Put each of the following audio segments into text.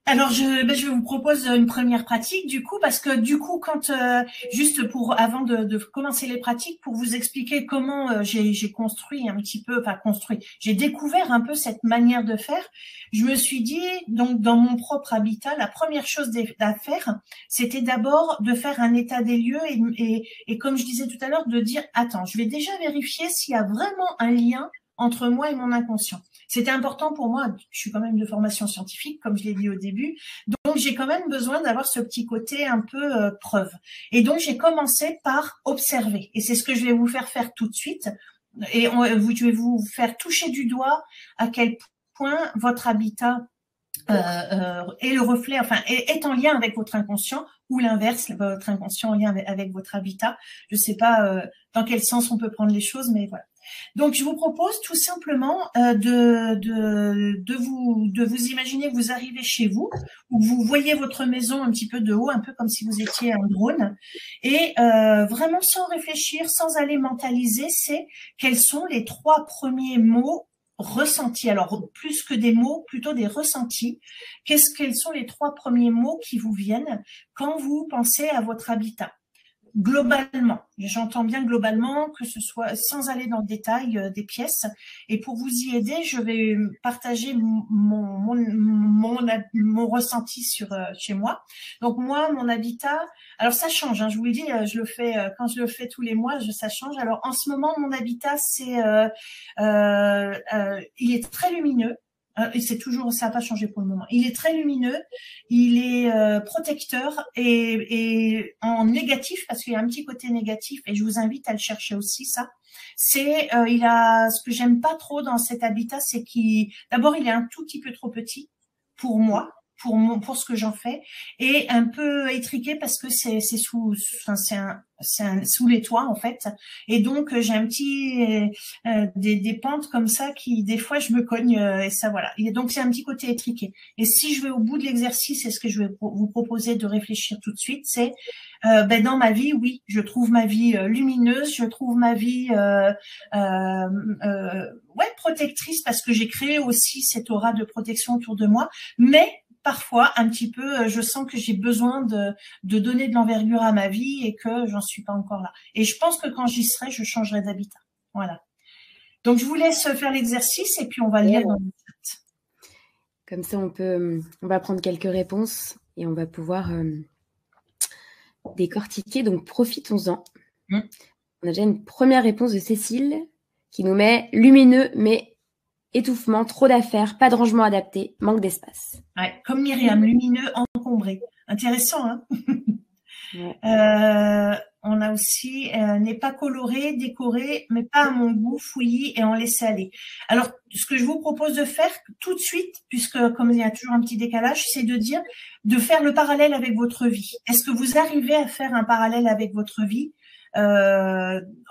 Alors, je vous propose une première pratique, du coup, parce que du coup, quand juste pour avant de commencer les pratiques, pour vous expliquer comment j'ai construit un petit peu, enfin construit, j'ai découvert un peu cette manière de faire. Je me suis dit, donc dans mon propre habitat, la première chose à faire, c'était d'abord de faire un état des lieux et comme je disais tout à l'heure, de dire, attends, je vais déjà vérifier s'il y a vraiment un lien entre moi et mon inconscient. C'était important pour moi, je suis quand même de formation scientifique, comme je l'ai dit au début, donc j'ai quand même besoin d'avoir ce petit côté un peu preuve. Et donc j'ai commencé par observer, et c'est ce que je vais vous faire tout de suite, et je vais vous faire toucher du doigt à quel point votre habitat est le reflet, enfin est en lien avec votre inconscient, ou l'inverse, votre inconscient en lien avec votre habitat. Je ne sais pas dans quel sens on peut prendre les choses, mais voilà. Donc, je vous propose tout simplement de vous imaginer que vous arrivez chez vous, où vous voyez votre maison un petit peu de haut, un peu comme si vous étiez un drone, et vraiment sans réfléchir, sans aller mentaliser, c'est quels sont les trois premiers mots ressentis. Alors, plus que des mots, plutôt des ressentis. Quels sont les trois premiers mots qui vous viennent quand vous pensez à votre habitat? Globalement, j'entends bien globalement, que ce soit sans aller dans le détail des pièces. Et pour vous y aider, je vais partager mon ressenti sur chez moi. Donc moi, mon habitat, alors ça change, hein, je vous le dis, je le fais quand je le fais tous les mois, ça change. Alors en ce moment, mon habitat, il est très lumineux. Et c'est toujours, ça n'a pas changé pour le moment. Il est très lumineux, il est protecteur et en négatif, parce qu'il y a un petit côté négatif, et je vous invite à le chercher aussi, ça. C'est, il a, ce que j'aime pas trop dans cet habitat, c'est d'abord, il est un tout petit peu trop petit pour moi, pour ce que j'en fais, et un peu étriqué parce que c'est sous les toits en fait, et donc j'ai un petit des pentes comme ça qui des fois je me cogne et ça voilà. Et donc c'est un petit côté étriqué. Et si je vais au bout de l'exercice, c'est ce que je vais vous proposer de réfléchir tout de suite, c'est dans ma vie, oui, je trouve ma vie lumineuse, je trouve ma vie ouais, protectrice parce que j'ai créé aussi cette aura de protection autour de moi, mais parfois, un petit peu, je sens que j'ai besoin de donner de l'envergure à ma vie et que j'en suis pas encore là. Et je pense que quand j'y serai, je changerai d'habitat. Voilà. Donc, je vous laisse faire l'exercice et puis on va le lire dans le chat. Comme ça, on va prendre quelques réponses et on va pouvoir décortiquer. Donc, profitons-en. On a déjà une première réponse de Cécile qui nous met lumineux, mais étouffement, trop d'affaires, pas de rangement adapté, manque d'espace. Ouais, comme Myriam, lumineux, encombré. Intéressant, hein? Ouais. On a aussi n'est pas coloré, décoré, mais pas à mon goût, fouillis et en laisser aller. Alors, ce que je vous propose de faire tout de suite, puisque comme il y a toujours un petit décalage, c'est de faire le parallèle avec votre vie. Est-ce que vous arrivez à faire un parallèle avec votre vie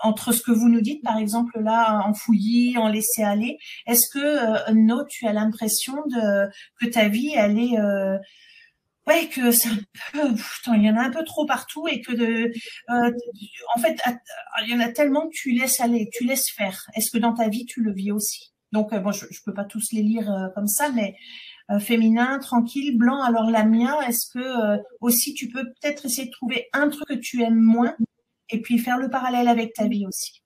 entre ce que vous nous dites, par exemple là, en fouillis, en laisser aller? Est-ce que No, tu as l'impression que ta vie, elle est ouais, que c'est un peu, il y en a un peu trop partout et que en fait, il y en a tellement que tu laisses aller, tu laisses faire. Est-ce que dans ta vie, tu le vis aussi? Donc, bon, je peux pas tous les lire comme ça, mais féminin, tranquille, blanc. Alors, la mienne, est-ce que aussi tu peux peut-être essayer de trouver un truc que tu aimes moins et puis faire le parallèle avec ta vie aussi?